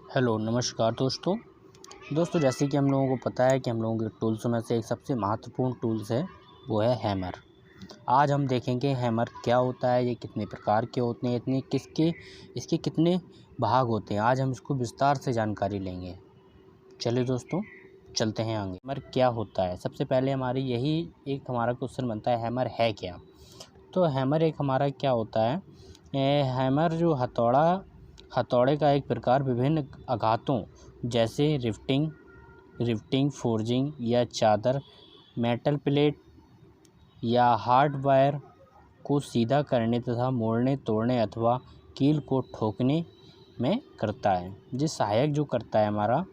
Hello नमस्कार दोस्तों जैसे कि हम लोगों को पता है कि हम लोगों के टूल्स में से एक सबसे महत्वपूर्ण टूल्स है वो है हैमर। आज हम देखेंगे हैमर क्या होता है, ये कितने प्रकार के होते हैं, इसके कितने भाग होते हैं। आज हम इसको विस्तार से जानकारी लेंगे। चलिए दोस्तों चलते हैं आगे। हैमर क्या होता है, सबसे पहले हमारा क्वेश्चन बनता है हैमर है क्या। तो हैमर एक हमारा क्या होता है, हैमर जो हथौड़े का एक प्रकार विभिन्न आघातों जैसे रिफ्टिंग फोर्जिंग या चादर, मेटल प्लेट या हार्ड वायर को सीधा करने तथा मोड़ने तोड़ने अथवा कील को ठोकने में करता है। जिस सहायक जो करता है हमारा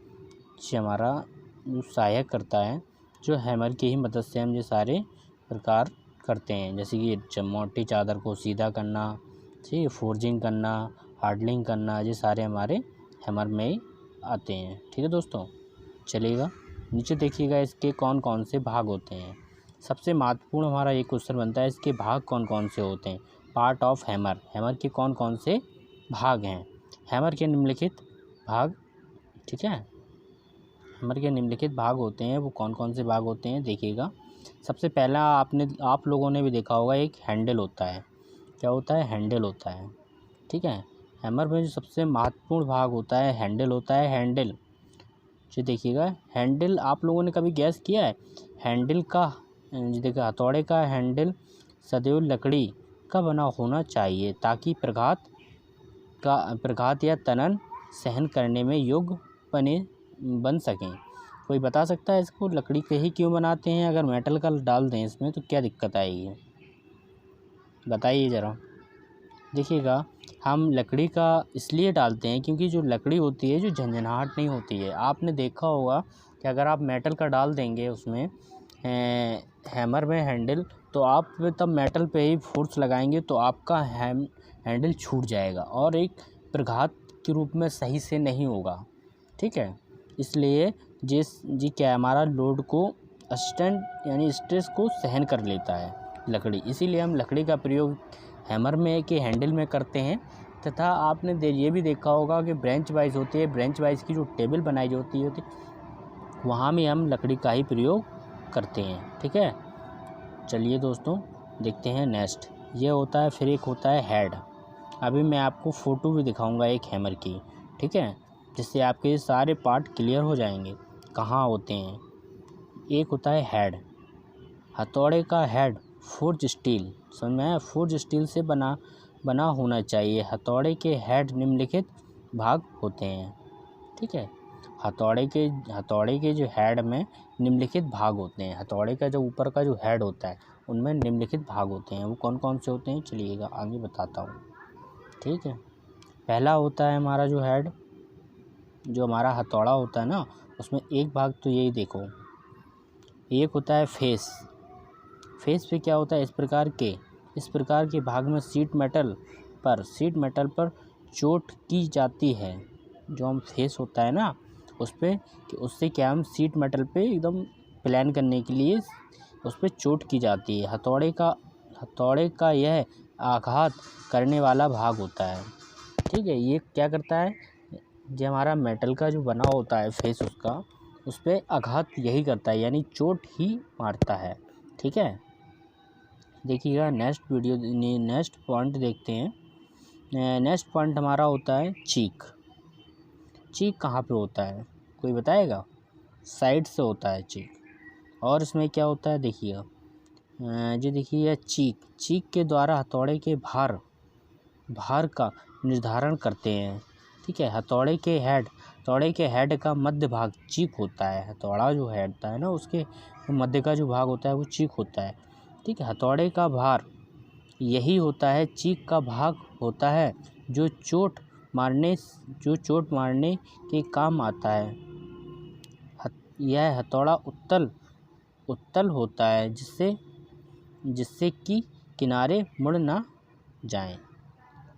जो सहायक करता है, जो हैमर की ही मदद से हम ये सारे प्रकार करते हैं। जैसे कि मोटी चादर को सीधा करना, ठीक है, फोर्जिंग करना, हार्डनिंग करना, ये सारे हमारे हैमर में ही आते हैं। ठीक है दोस्तों, चलिएगा नीचे देखिएगा इसके कौन कौन से भाग होते हैं। सबसे महत्वपूर्ण हमारा ये क्वेश्चन बनता है, इसके भाग कौन कौन से होते हैं। पार्ट ऑफ हैमर के कौन कौन से भाग हैं। हैमर के निम्नलिखित भाग, ठीक है, हैमर के निम्नलिखित भाग होते हैं। वो कौन कौन से भाग होते हैं देखिएगा। सबसे पहला आप लोगों ने भी देखा होगा, एक हैंडल होता है। क्या होता है, हैंडल होता है। ठीक है, हैमर में जो सबसे महत्वपूर्ण भाग होता है हैंडल होता है। हैंडल जो देखिएगा, हैंडल आप लोगों ने कभी गैस किया है हैंडल का, देखिए हथौड़े का हैंडल सदैव लकड़ी का बना होना चाहिए ताकि प्रघात या तनन सहन करने में योग्य बन सकें। कोई बता सकता है इसको लकड़ी के ही क्यों बनाते हैं? अगर मेटल का डाल दें इसमें तो क्या दिक्कत आएगी, बताइए ज़रा। देखिएगा, हम लकड़ी का इसलिए डालते हैं क्योंकि जो लकड़ी होती है जो झंझनाहट नहीं होती है। आपने देखा होगा कि अगर आप मेटल का डाल देंगे उसमें हैमर में हैंडल, तो आप तब मेटल पे ही फोर्स लगाएंगे तो आपका हैंडल छूट जाएगा और एक प्रघात के रूप में सही से नहीं होगा। ठीक है, इसलिए जी क्या हमारा लोड को यानी स्ट्रेस को सहन कर लेता है लकड़ी, इसीलिए हम लकड़ी का प्रयोग हैमर में के हैंडल में करते हैं। तथा आपने ये भी देखा होगा कि ब्रेंच वाइज होती है, ब्रेंच वाइज की जो टेबल बनाई होती है वहाँ में हम लकड़ी का ही प्रयोग करते हैं। ठीक है, चलिए दोस्तों देखते हैं नेक्स्ट। ये होता है, फिर एक होता है हेड। अभी मैं आपको फ़ोटो भी दिखाऊंगा एक हैमर की, ठीक है, जिससे आपके सारे पार्ट क्लियर हो जाएंगे कहाँ होते हैं। एक होता है हेड, हथौड़े का हेड फोर्ज स्टील, समझ में आया, फोर्ज स्टील से बना होना चाहिए। हथौड़े के हेड निम्नलिखित भाग होते हैं। ठीक है, हथौड़े के जो हेड में निम्नलिखित भाग होते हैं। हथौड़े का जो ऊपर का जो हेड होता है उनमें निम्नलिखित भाग होते हैं। वो कौन कौन से होते हैं चलिएगा आगे बताता हूँ। ठीक है, पहला होता है हमारा जो हेड, जो हमारा हथौड़ा होता है ना, उसमें एक भाग तो यही देखो, एक होता है फेस। फेस पे क्या होता है, इस प्रकार के भाग में शीट मेटल पर चोट की जाती है। जो हम फेस होता है ना उस पे, कि उससे क्या हम शीट मेटल पे एकदम प्लान करने के लिए उस पे चोट की जाती है। हथौड़े का यह आघात करने वाला भाग होता है। ठीक है, ये क्या करता है, जो हमारा मेटल का जो बना होता है फेस उसका, उस पर आघात यही करता है, यानी चोट ही मारता है। ठीक है, देखिएगा नेक्स्ट पॉइंट देखते हैं। नेक्स्ट पॉइंट हमारा होता है चीक। चीक कहाँ पे होता है कोई बताएगा? साइड से होता है चीक। और इसमें क्या होता है देखिएगा, जो देखिए चीक के द्वारा हथौड़े के भार का निर्धारण करते हैं। ठीक है, हथौड़े के हेड का मध्य भाग चीक होता है। हथौड़ा जो हेड होता है ना, उसके मध्य का जो भाग होता है वो चीक होता है। ठीक है, हथौड़े का भार यही होता है, चीक का भाग होता है जो चोट मारने के काम आता है। यह हथौड़ा उत्तल होता है जिससे कि किनारे मुड़ ना जाएं।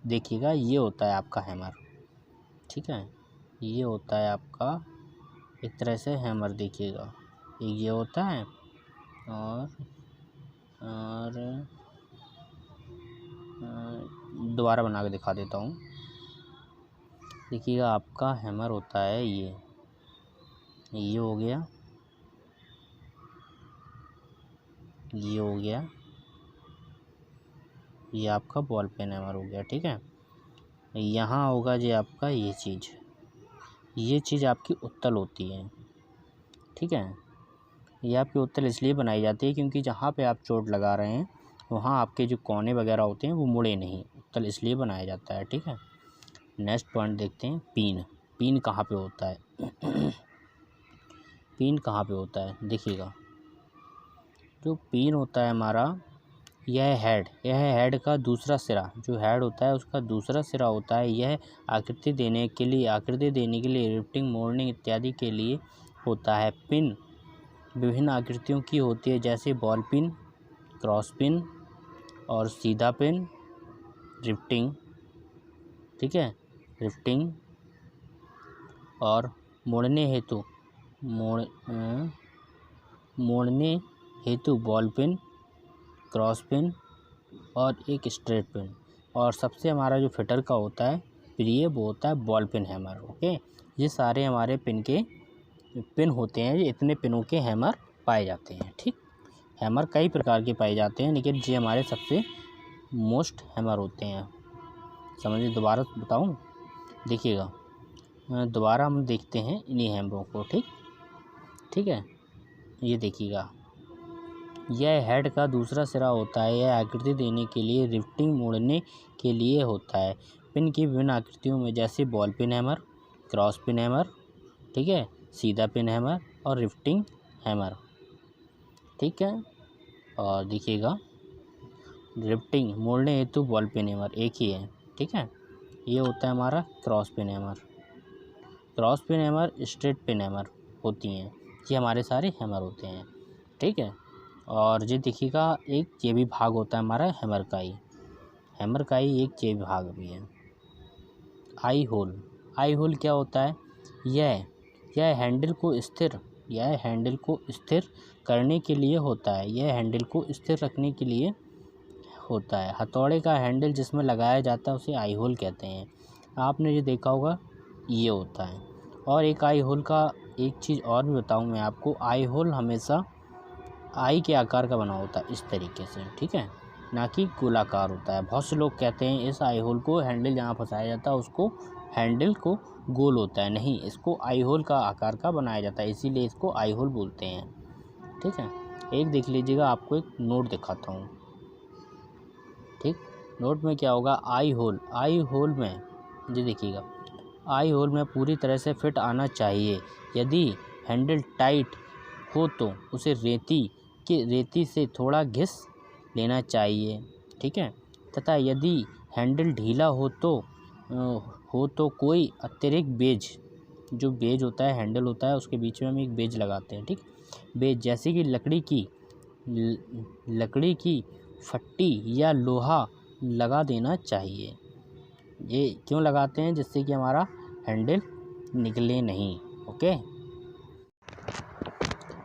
देखिएगा, ये होता है आपका हैमर। ठीक है, ये होता है आपका एक तरह से हैमर। देखिएगा, ये होता है और दोबारा बना के दिखा देता हूँ। देखिएगा आपका हैमर होता है ये हो गया, ये हो गया, ये आपका बॉल पेन हैमर हो गया। ठीक है, यहाँ होगा जी आपका ये चीज़ आपकी उत्तल होती है। ठीक है, ये आपकी उत्तल इसलिए बनाई जाती है क्योंकि जहाँ पे आप चोट लगा रहे हैं वहाँ आपके जो कोने वगैरह होते हैं वो मुड़े नहीं, उत्तल इसलिए बनाया जाता है। ठीक है, नेक्स्ट पॉइंट देखते हैं, पीन कहाँ पे होता है पीन कहाँ पे होता है? देखिएगा, जो पीन होता है हमारा, यह हेड का दूसरा सिरा, जो हेड होता है उसका दूसरा सिरा होता है। यह आकृति देने के लिए रिफ्टिंग, मोल्डिंग इत्यादि के लिए होता है। पिन विभिन्न आकृतियों की होती है, जैसे बॉल पिन, क्रॉस पिन और सीधा पिन। रिफ्टिंग, ठीक है, रिफ्टिंग और मोड़ने हेतु बॉल पिन, क्रॉस पिन और एक स्ट्रेट पिन। और सबसे हमारा जो फिटर का होता है प्रिय, वो होता है बॉल पिन हैमर। ओके, ये सारे हमारे पिन होते हैं, ये इतने पिनों के हैमर पाए जाते हैं। ठीक, हैमर कई प्रकार के पाए जाते हैं, लेकिन ये हमारे सबसे मोस्ट हैमर होते हैं। समझिए, दोबारा बताऊं, देखिएगा, दोबारा हम देखते हैं इन्हीं हैमरों को। ठीक है, ये देखिएगा, यह हेड का दूसरा सिरा होता है। यह आकृति देने के लिए, रिफ्टिंग, मोड़ने के लिए होता है। पिन की विभिन्न आकृतियों में, जैसे ball pin hammer, cross pin hammer, ठीक है, सीधा पिन हैमर और रिफ्टिंग हैमर। ठीक है, और देखिएगा, रिफ्टिंग, मोड़ने हेतु बॉल पिन हैमर एक ही है। ठीक है, ये होता है हमारा cross pin hammer. Cross pin hammer, straight pin hammer होती हैं, ये हमारे सारे हैमर होते हैं। ठीक है, और ये देखिएगा, एक ये भी भाग होता है हमारा हैमर का ही एक ये भाग भी है। आई होल क्या होता है? यह हैंडल को स्थिर करने के लिए होता है। यह हैंडल को स्थिर रखने के लिए होता है। हथौड़े का हैंडल जिसमें लगाया जाता है उसे आई होल कहते हैं। आपने ये देखा होगा, ये होता है। और एक आई होल का एक चीज़ और भी बताऊं मैं आपको, आई होल हमेशा आई के आकार का बना होता है, इस तरीके से। ठीक है, ना कि गोलाकार होता है। बहुत से लोग कहते हैं इस आई होल को, हैंडल जहाँ फंसाया जाता है उसको, हैंडल को गोल होता है। नहीं, इसको आई होल का आकार का बनाया जाता है, इसीलिए इसको आई होल बोलते हैं। ठीक है, एक देख लीजिएगा, आपको एक नोट दिखाता हूँ। ठीक, नोट में क्या होगा, आई होल में, जी देखिएगा, आई होल में पूरी तरह से फिट आना चाहिए। यदि हैंडल टाइट हो तो उसे रेती से थोड़ा घिस लेना चाहिए। ठीक है, तथा यदि हैंडल ढीला हो तो कोई अतिरिक्त बेज, जो बेज होता है, हैंडल होता है, उसके बीच में हम एक बेज लगाते हैं। ठीक, बेज जैसे कि लकड़ी की फट्टी या लोहा लगा देना चाहिए। ये क्यों लगाते हैं? जिससे कि हमारा हैंडल निकले नहीं। ओके,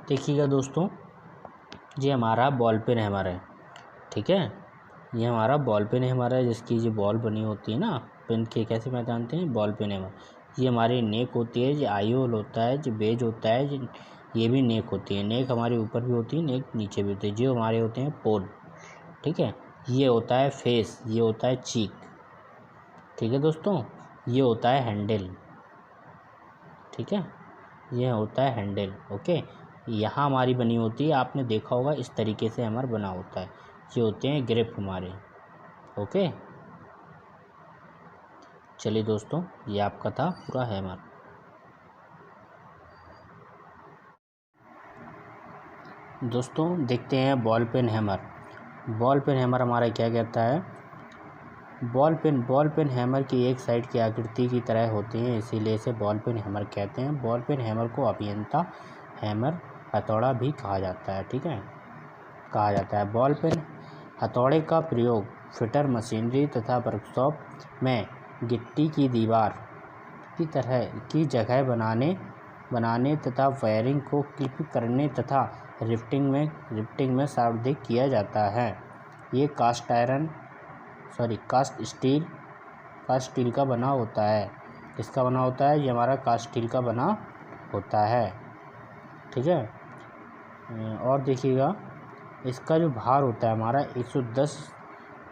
देखिएगा दोस्तों, ये हमारा बॉल पेन हैमर है। ठीक है, ये हमारा बॉल पेन हैमर है, जिसकी ये बॉल बनी होती है ना, पेन के कैसे मैं जानते हैं, बॉल पेन हैमर। ये हमारी नेक होती है, ये आई होल होता है, जो बेज होता है, ये भी नेक होती है। नेक हमारे ऊपर भी होती है, नेक नीचे भी होती है। जो हमारे होते हैं पोल। ठीक है, ये होता है फेस, ये होता है चीक। ठीक है दोस्तों, ये होता है हैंडल। ठीक है, ये होता है हैंडल। ओके, यहाँ हमारी बनी होती है, आपने देखा होगा इस तरीके से हमारा बना होता है। ये होते हैं ग्रिप हमारे। ओके, चलिए दोस्तों, ये आपका था पूरा हैमर। दोस्तों देखते हैं ball pen hammer. Ball pen hammer हमारा क्या कहता है? बॉल पेन हैमर की एक साइड की आकृति की तरह होती है, इसीलिए इसे बॉल पेन हैमर कहते हैं। बॉल पेन हैमर को अभियंता हैमर हथौड़ा भी कहा जाता है। ठीक है, कहा जाता है। बॉल पेन हथौड़े का प्रयोग फिटर मशीनरी तथा वर्कशॉप में गिट्टी की दीवार की तरह की जगह बनाने तथा वायरिंग को क्लिप करने तथा रिफ्टिंग में सर्वाधिक किया जाता है। ये कास्ट स्टील का बना होता है। किसका बना होता है? ये हमारा कास्ट स्टील का बना होता है। ठीक है। और देखिएगा इसका जो भार होता है हमारा 110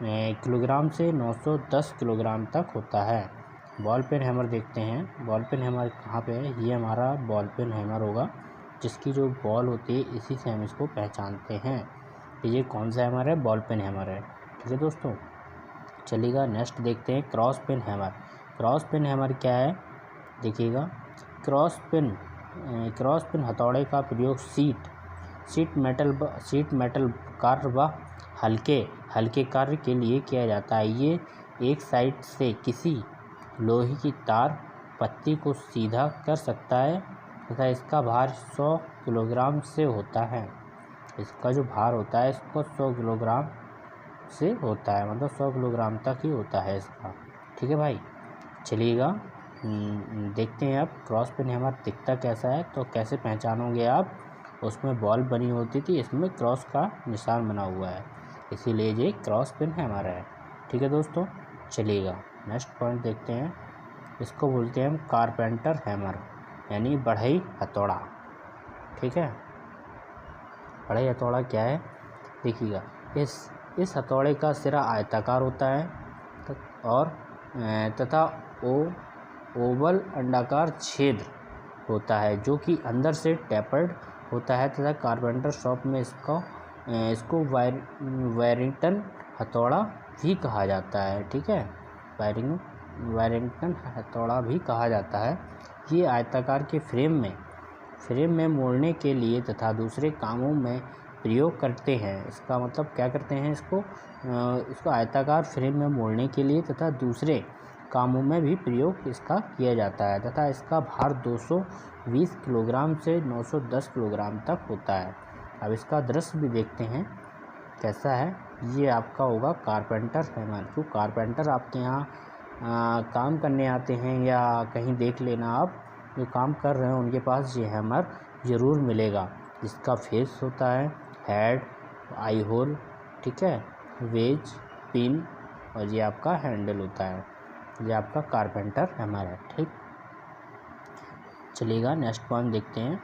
किलोग्राम से 910 किलोग्राम तक होता है। बॉल पेन हैमर देखते हैं। बॉल पेन हैमर कहाँ पे है? ये हमारा बॉल पेन हैमर होगा, जिसकी जो बॉल होती है इसी से हम इसको पहचानते हैं। तो ये कौन सा हैमर है? बॉल पेन हैमर है। ठीक है दोस्तों, चलिएगा नेक्स्ट देखते हैं cross pen hammer. Cross pen hammer क्या है? देखिएगा, क्रॉस पेन हथौड़े का प्रयोग शीट मेटल कार्य व हल्के कार्य के लिए किया जाता है। ये एक साइड से किसी लोहे की तार पत्ती को सीधा कर सकता है तथा इसका भार 100 किलोग्राम से होता है। इसका जो भार होता है इसको 100 किलोग्राम से होता है, मतलब 100 किलोग्राम तक ही होता है इसका। ठीक है भाई, चलिएगा देखते हैं अब क्रॉस पेन हैमर दिखता कैसा है। तो कैसे पहचानोगे आप? उसमें बॉल बनी होती थी, इसमें क्रॉस का निशान बना हुआ है, इसीलिए ये क्रॉस पेन हैमर है। ठीक है दोस्तों, चलिएगा नेक्स्ट पॉइंट देखते हैं। इसको बोलते हैं हम कारपेंटर हैमर, यानी बढ़ई हथौड़ा। ठीक है, बढ़ई हथौड़ा क्या है? देखिएगा, इस हथौड़े का सिरा आयताकार होता है और तथा ओवल अंडाकार छेद होता है जो कि अंदर से टैपर्ड होता है तथा कारपेंटर शॉप में इसको वायरिंगटन हथौड़ा भी कहा जाता है। ठीक है, वायरिंगटन हथौड़ा भी कहा जाता है। ये आयताकार के फ्रेम में मोड़ने के लिए तथा दूसरे कामों में प्रयोग करते हैं। इसका मतलब क्या करते हैं? इसको आयताकार फ्रेम में मोड़ने के लिए तथा दूसरे कामों में भी प्रयोग इसका किया जाता है तथा इसका भार 220 किलोग्राम से 910 किलोग्राम तक होता है। अब इसका दृश्य भी देखते हैं कैसा है। ये आपका होगा कारपेंटर हैमर। जो कारपेंटर आपके यहाँ काम करने आते हैं या कहीं देख लेना, आप जो काम कर रहे हैं उनके पास ये हैमर ज़रूर मिलेगा। इसका फेस होता है, हेड, आई होल, ठीक है, वेज, पिन और ये आपका हैंडल होता है। ये आपका कारपेंटर हैमर है। ठीक, चलिएगा नेक्स्ट पॉइंट देखते हैं।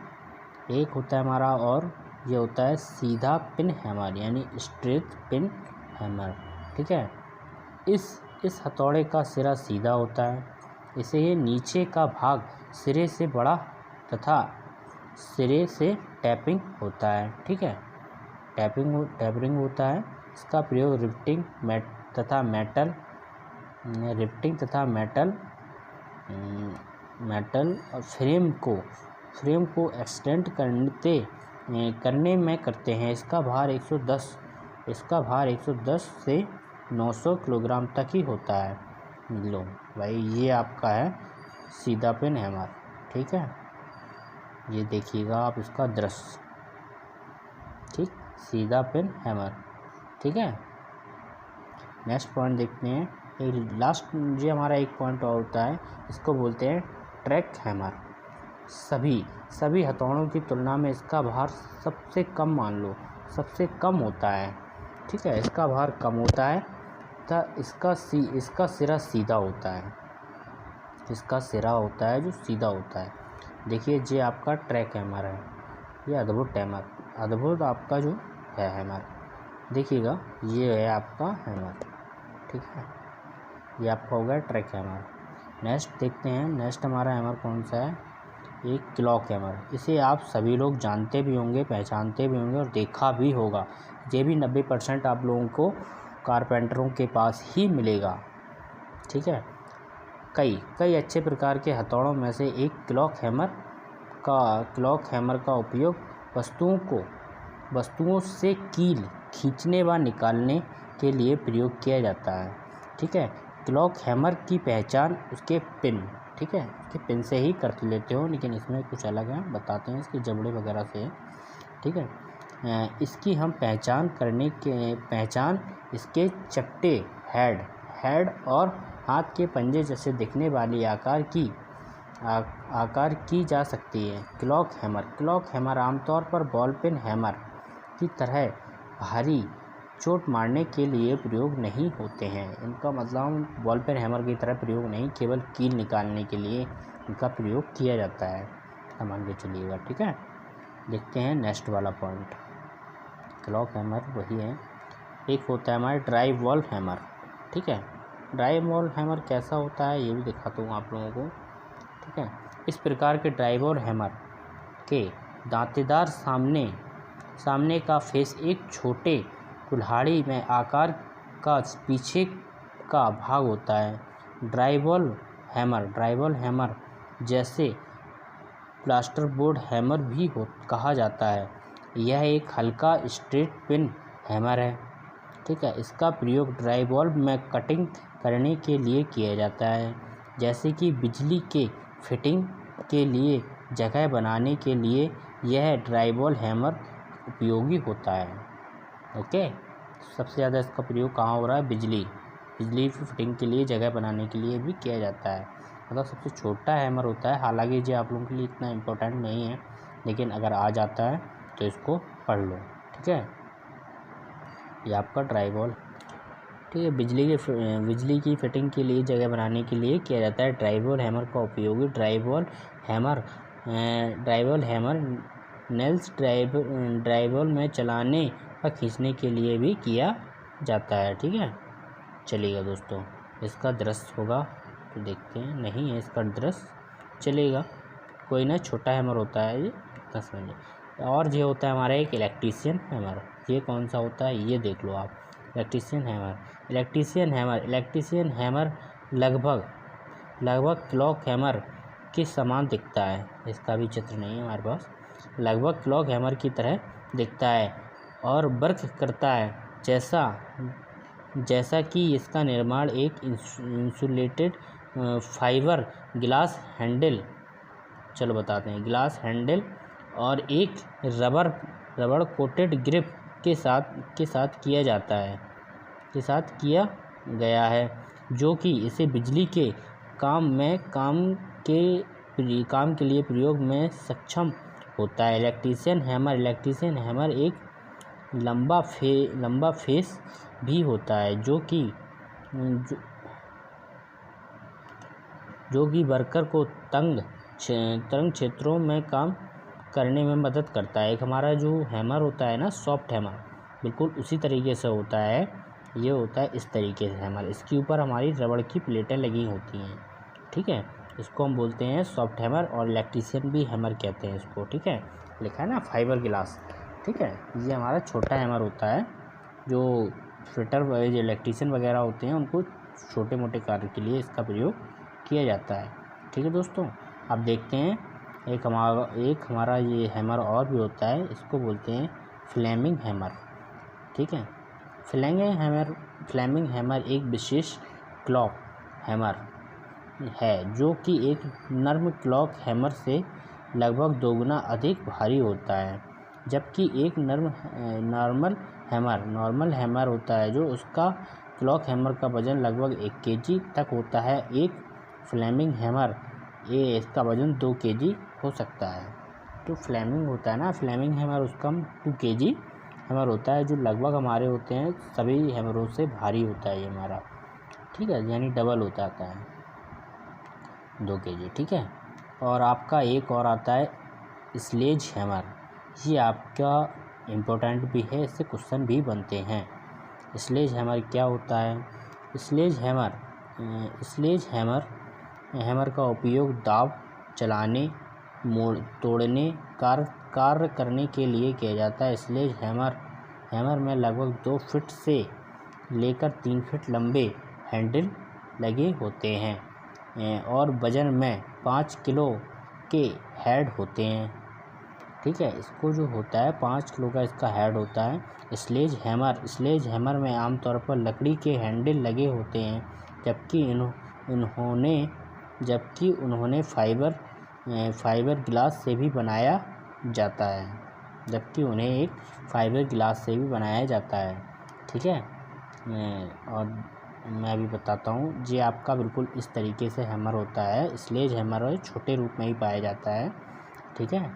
एक होता है हमारा और ये होता है सीधा पिन हैमर, यानी स्ट्रेट पिन हैमर। ठीक है, इस हथौड़े का सिरा सीधा होता है। इसे ये नीचे का भाग सिरे से बड़ा तथा सिरे से टैपिंग होता है। ठीक है, टैपरिंग होता है। इसका प्रयोग रिफ्टिंग तथा मेटल फ्रेम को एक्सटेंड करने में करते हैं। इसका भार 110 से 900 किलोग्राम तक ही होता है। लो भाई, ये आपका है सीधा पिन हैमर। ठीक है, ये देखिएगा आप इसका दृश्य। ठीक, सीधा पिन हैमर। ठीक है, नेक्स्ट पॉइंट देखते हैं। लास्ट ये हमारा एक पॉइंट और होता है, इसको बोलते हैं ट्रैक हैमर। सभी हथौड़ों की तुलना में इसका भार सबसे कम होता है। ठीक है, इसका भार कम होता है तथा इसका सिरा सीधा होता है। इसका सिरा होता है जो सीधा होता है। देखिए, ये आपका ट्रैक हैमर है। ये अद्भुत आपका जो है हैमर, देखिएगा ये है आपका हैमर। ठीक है, ये आपका हो गया ट्रैक हैमर। नेक्स्ट देखते हैं। नेक्स्ट हमारा हैमर कौन सा है? एक क्लॉक हैमर। इसे आप सभी लोग जानते भी होंगे, पहचानते भी होंगे और देखा भी होगा। ये भी 90% आप लोगों को कारपेंटरों के पास ही मिलेगा। ठीक है, कई अच्छे प्रकार के हथौड़ों में से एक क्लॉक हैमर का उपयोग वस्तुओं से कील खींचने व निकालने के लिए प्रयोग किया जाता है। ठीक है, क्लॉक हैमर की पहचान उसके पिन, ठीक है, उसके पिन से ही कर लेते हो, लेकिन इसमें कुछ अलग है, बताते हैं इसके जबड़े वगैरह से। ठीक है, इसकी हम पहचान इसके चपटे हेड और हाथ के पंजे जैसे दिखने वाली आकार की जा सकती है। क्लॉक हैमर आमतौर पर बॉल पेन हैमर की तरह चोट मारने के लिए प्रयोग नहीं होते हैं। इनका मतलब बॉल पेन हैमर की तरह प्रयोग नहीं, केवल कील निकालने के लिए इनका प्रयोग किया जाता है, मान के चलिएगा। ठीक है, देखते हैं नेक्स्ट वाला पॉइंट। क्लॉक हैमर वही है। एक होता है हमारा ड्राई वॉल हैमर। ठीक है, ड्राई वॉल हैमर कैसा होता है ये भी दिखाता हूँ आप लोगों को। ठीक है, इस प्रकार के ड्राई वॉल हैमर के दांतेदार सामने का फेस एक छोटे कुल्हाड़ी में आकार का पीछे का भाग होता है। ड्राई वॉल हैमर जैसे प्लास्टर बोर्ड हैमर भी कहा जाता है। यह एक हल्का स्ट्रेट पिन हैमर है। ठीक है, इसका प्रयोग ड्राई वॉल में कटिंग करने के लिए किया जाता है, जैसे कि बिजली के फिटिंग के लिए जगह बनाने के लिए यह ड्राई वॉल हैमर उपयोगी होता है। ओके, सबसे ज़्यादा इसका प्रयोग कहाँ हो रहा है? बिजली की फिटिंग के लिए, जगह बनाने के लिए भी किया जाता है। मतलब सबसे छोटा हैमर होता है। हालांकि ये आप लोगों के लिए इतना इम्पोर्टेंट नहीं है, लेकिन अगर आ जाता है तो इसको पढ़ लो। ठीक है, ये आपका ड्राई वॉल। ठीक है, बिजली की फिटिंग के लिए, जगह बनाने के लिए किया जाता है। ड्राई वॉल हैमर का उपयोग dry wall hammer nails dry wall में चलाने और खींचने के लिए भी किया जाता है। ठीक है, चलिएगा दोस्तों, इसका दृश्य होगा तो देखते हैं। नहीं है इसका दृश्य, चलेगा कोई ना, छोटा हैमर होता है ये, 10 मिनट। और ये होता है हमारा एक इलेक्ट्रीशियन हैमर। ये कौन सा होता है ये देख लो आप। इलेक्ट्रीशियन हैमर लगभग क्लॉक हैमर के समान दिखता है। इसका भी चित्र नहीं है हमारे पास। लगभग क्लॉक हैमर की तरह दिखता है और वर्क करता है, जैसा कि इसका निर्माण एक इंसुलेटेड फाइबर ग्लास हैंडल और एक रबड़ कोटेड ग्रिप के साथ किया गया है, जो कि इसे बिजली के काम के लिए प्रयोग में सक्षम होता है। इलेक्ट्रीशियन हैमर एक लंबा फेस भी होता है, जो कि वर्कर को तंग क्षेत्रों में काम करने में मदद करता है। एक हमारा जो हैमर होता है ना, सॉफ्ट हैमर, बिल्कुल उसी तरीके से होता है। ये होता है इस तरीके से हैमर। इसके ऊपर हमारी रबड़ की प्लेटें लगी होती हैं। ठीक है, इसको हम बोलते हैं सॉफ्ट हैमर, और इलेक्ट्रीशियन भी हैमर कहते हैं इसको। ठीक है, लिखा है ना फाइबर ग्लास। ठीक है, ये हमारा छोटा हैमर होता है। जो फिटर जो इलेक्ट्रीशियन वगैरह होते हैं, उनको छोटे मोटे कार्य के लिए इसका प्रयोग किया जाता है। ठीक है दोस्तों, अब देखते हैं एक हमारा ये हैमर और भी होता है। इसको बोलते हैं फ्लेमिंग हैमर। ठीक है, फ्लेमिंग हैमर एक विशेष क्लॉक हैमर है, जो कि एक नर्म क्लॉक हैमर से लगभग दोगुना अधिक भारी होता है। जबकि एक नॉर्मल हैमर होता है, जो उसका क्लॉक हैमर का वजन लगभग 1 kg तक होता है। एक फ्लेमिंग हैमर इसका वजन 2 kg हो सकता है। तो फ्लेमिंग होता है ना, फ्लेमिंग हैमर उसका 2 kg हैमर होता है, जो लगभग हमारे होते हैं सभी हैमरों से भारी होता है ये हमारा। ठीक है, यानी डबल हो जाता है 2 kg। ठीक है, और आपका एक और आता है स्लेज हैमर। ये आपका इम्पोर्टेंट भी है, इससे क्वेश्चन भी बनते हैं। स्लेज हैमर क्या होता है? स्लेज हैमर का उपयोग दाव चलाने, तोड़ने, कार्य करने के लिए किया जाता है। स्लेज हैमर में लगभग 2 फीट से लेकर 3 फीट लंबे हैंडल लगे होते हैं और वजन में 5 किलो के हेड होते हैं। ठीक है, इसको जो होता है 5 किलो का इसका हेड होता है। स्लेज हैमर में आमतौर पर लकड़ी के हैंडल लगे होते हैं, जबकि उन्होंने फाइबर ग्लास से भी बनाया जाता है। ठीक है, और मैं भी बताता हूँ। ये आपका बिल्कुल इस तरीके से हैमर होता है। स्लेज हैमर छोटे रूप में ही पाया जाता है। ठीक है,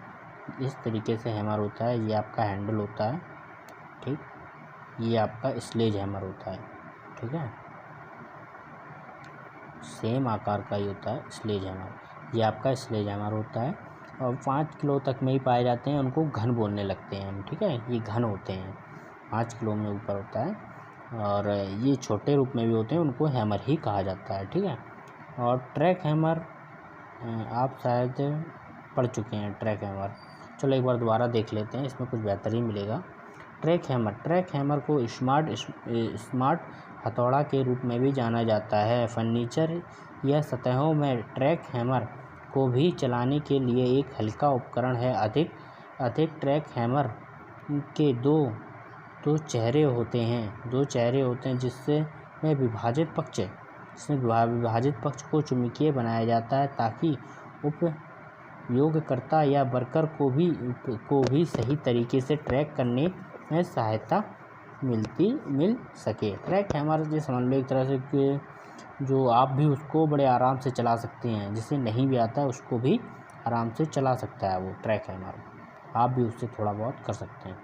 इस तरीके से हैमर होता है। ये आपका हैंडल होता है। ठीक, ये आपका स्लेज हैमर होता है, ठीक है, सेम आकार का ही होता है स्लेज हैमर। ये आपका स्लेज हैमर होता है और 5 किलो तक में ही पाए जाते हैं, उनको घन बोलने लगते हैं हम, ठीक है, ये घन होते हैं, 5 किलो में ऊपर होता है। और ये छोटे रूप में भी होते हैं, उनको हैमर ही कहा जाता है, ठीक है। और ट्रैक हैमर आप शायद पढ़ चुके हैं, ट्रैक हैमर, चलो एक बार दोबारा देख लेते हैं, इसमें कुछ बेहतरीन मिलेगा। ट्रैक हैमर को स्मार्ट हथौड़ा के रूप में भी जाना जाता है। फर्नीचर या सतहों में ट्रैक हैमर को भी चलाने के लिए एक हल्का उपकरण है। अधिक ट्रैक हैमर के दो चेहरे होते हैं जिसमें विभाजित पक्ष को चुंबकीय बनाया जाता है ताकि उपयोगकर्ता या वर्कर को भी सही तरीके से ट्रैक करने में सहायता मिल सके। ट्रैक हैमर ये समझ लो एक तरह से कि जो आप भी उसको बड़े आराम से चला सकते हैं, जिसे नहीं भी आता है उसको भी आराम से चला सकता है वो ट्रैक हैमर, आप भी उससे थोड़ा बहुत कर सकते हैं।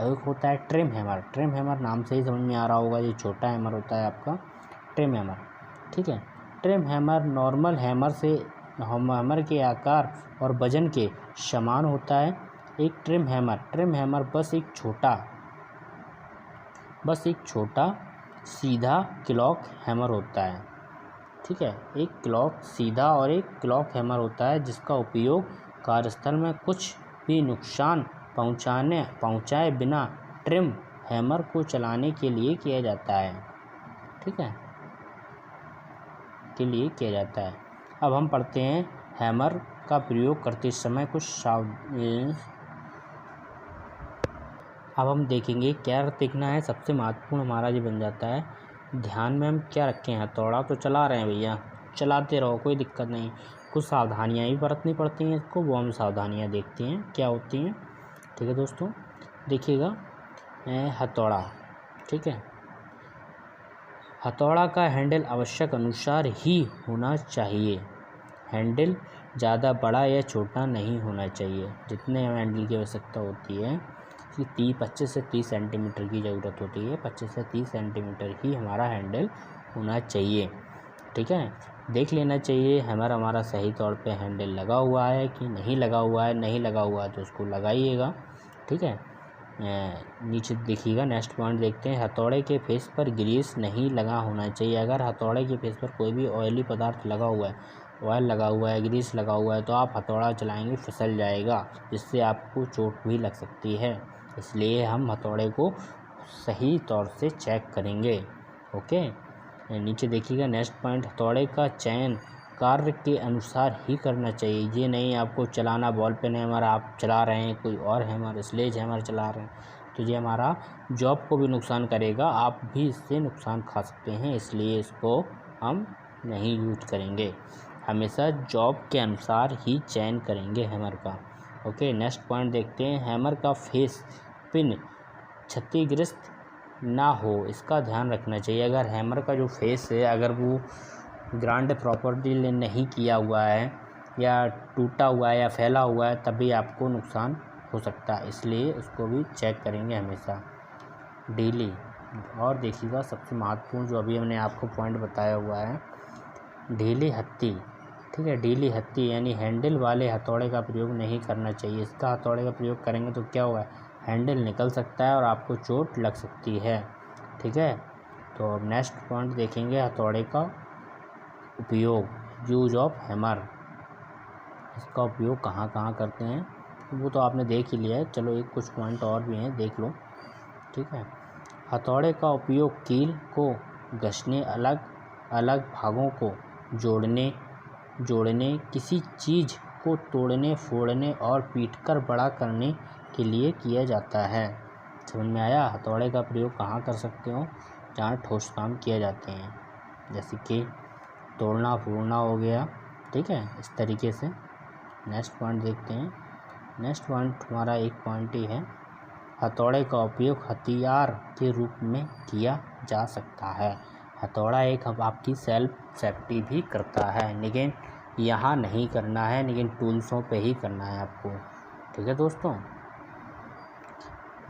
एक होता है ट्रिम हैमर नाम से ही समझ में आ रहा होगा, ये छोटा हैमर होता है आपका ट्रिम हैमर, ठीक है। ट्रिम हैमर नॉर्मल हैमर के आकार और वजन के समान होता है। एक ट्रिम हैमर बस एक छोटा सीधा क्लॉक हैमर होता है, ठीक है, एक क्लॉक हैमर होता है जिसका उपयोग कार्यस्थल में कुछ भी नुकसान पहुंचाए बिना ट्रिम हैमर को चलाने के लिए किया जाता है, ठीक है, अब हम पढ़ते हैं हैमर का प्रयोग करते समय कुछ अब हम देखेंगे क्या देखना है। सबसे महत्वपूर्ण हमारा ये बन जाता है, ध्यान में हम क्या रखें, हथौड़ा तो चला रहे हैं भैया, चलाते रहो, कोई दिक्कत नहीं, कुछ सावधानियां भी बरतनी पड़ती हैं इसको, वो हम सावधानियां देखते हैं क्या होती हैं, ठीक है दोस्तों। देखिएगा हथौड़ा, ठीक है, हथौड़ा का हैंडल आवश्यक अनुसार ही होना चाहिए। हैंडल ज़्यादा बड़ा या छोटा नहीं होना चाहिए, जितने हैंडल की आवश्यकता होती है कि 25 से 30 सेंटीमीटर की ज़रूरत होती है, 25 से 30 सेंटीमीटर ही हमारा हैंडल होना चाहिए, ठीक है। देख लेना चाहिए हैमर हमारा सही तौर पे हैंडल लगा हुआ है कि नहीं लगा हुआ है, नहीं लगा हुआ है तो उसको लगाइएगा, ठीक है। नीचे देखिएगा, नेक्स्ट पॉइंट देखते हैं, हथौड़े के फेस पर ग्रीस नहीं लगा होना चाहिए। अगर हथौड़े के फेस पर कोई भी ऑयली पदार्थ लगा हुआ है, ऑयल लगा हुआ है, ग्रीस लगा हुआ है, तो आप हथौड़ा चलाएंगे फिसल जाएगा, जिससे आपको चोट भी लग सकती है, इसलिए हम हथौड़े को सही तौर से चेक करेंगे, ओके। नीचे देखिएगा, नेक्स्ट पॉइंट, हथौड़े का चयन कार्य के अनुसार ही करना चाहिए। ये नहीं आपको चलाना बॉल पेन हैमर आप चला रहे हैं, कोई और हैमर स्लेज हैमर चला रहे हैं, तो ये हमारा जॉब को भी नुकसान करेगा, आप भी इससे नुकसान खा सकते हैं, इसलिए इसको हम नहीं यूज करेंगे, हमेशा जॉब के अनुसार ही चयन करेंगे हैमर का, ओके। नेक्स्ट पॉइंट देखते हैं, हैमर का फेस पिन क्षतिग्रस्त ना हो, इसका ध्यान रखना चाहिए। अगर हैमर का जो फेस है अगर वो ग्रांड प्रॉपर्टी नहीं किया हुआ है या टूटा हुआ है या फैला हुआ है, तभी आपको नुकसान हो सकता है, इसलिए उसको भी चेक करेंगे हमेशा डेली। और देखिएगा सबसे महत्वपूर्ण जो अभी हमने आपको पॉइंट बताया हुआ है, ढीली हत्ती, ठीक है, ढीली हत्ती यानी हैंडल वाले हथौड़े का प्रयोग नहीं करना चाहिए। इसका हथौड़े का प्रयोग करेंगे तो क्या होगा, हैंडल निकल सकता है और आपको चोट लग सकती है, ठीक है। तो अब नेक्स्ट पॉइंट देखेंगे, हथौड़े का उपयोग, यूज ऑफ हैमर, इसका उपयोग कहाँ कहाँ करते हैं वो तो आपने देख ही लिया है, चलो एक कुछ पॉइंट और भी हैं देख लो, ठीक है। हथौड़े का उपयोग कील को घसने, अलग अलग भागों को जोड़ने, किसी चीज़ को तोड़ने फोड़ने और पीटकर बड़ा करने के लिए किया जाता है। समझ में आया, हथौड़े का प्रयोग कहाँ कर सकते हो, जहाँ ठोस काम किए जाते हैं, जैसे कि तोड़ना फोड़ना हो गया, ठीक है, इस तरीके से। नेक्स्ट पॉइंट देखते हैं, नेक्स्ट पॉइंट हमारा एक पॉइंट ही है, हथौड़े का उपयोग हथियार के रूप में किया जा सकता है। हथौड़ा एक आपकी सेल्फ सेफ्टी भी करता है, लेकिन यहाँ नहीं करना है, लेकिन टूल्सों पे ही करना है आपको, ठीक है दोस्तों।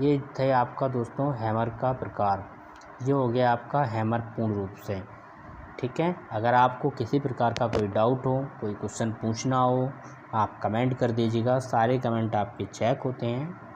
ये थे आपका दोस्तों हैमर का प्रकार। ये हो गया आपका हैमर पूर्ण रूप से। ठीक है, अगर आपको किसी प्रकार का कोई डाउट हो, कोई क्वेश्चन पूछना हो, आप कमेंट कर दीजिएगा। सारे कमेंट आपके चेक होते हैं।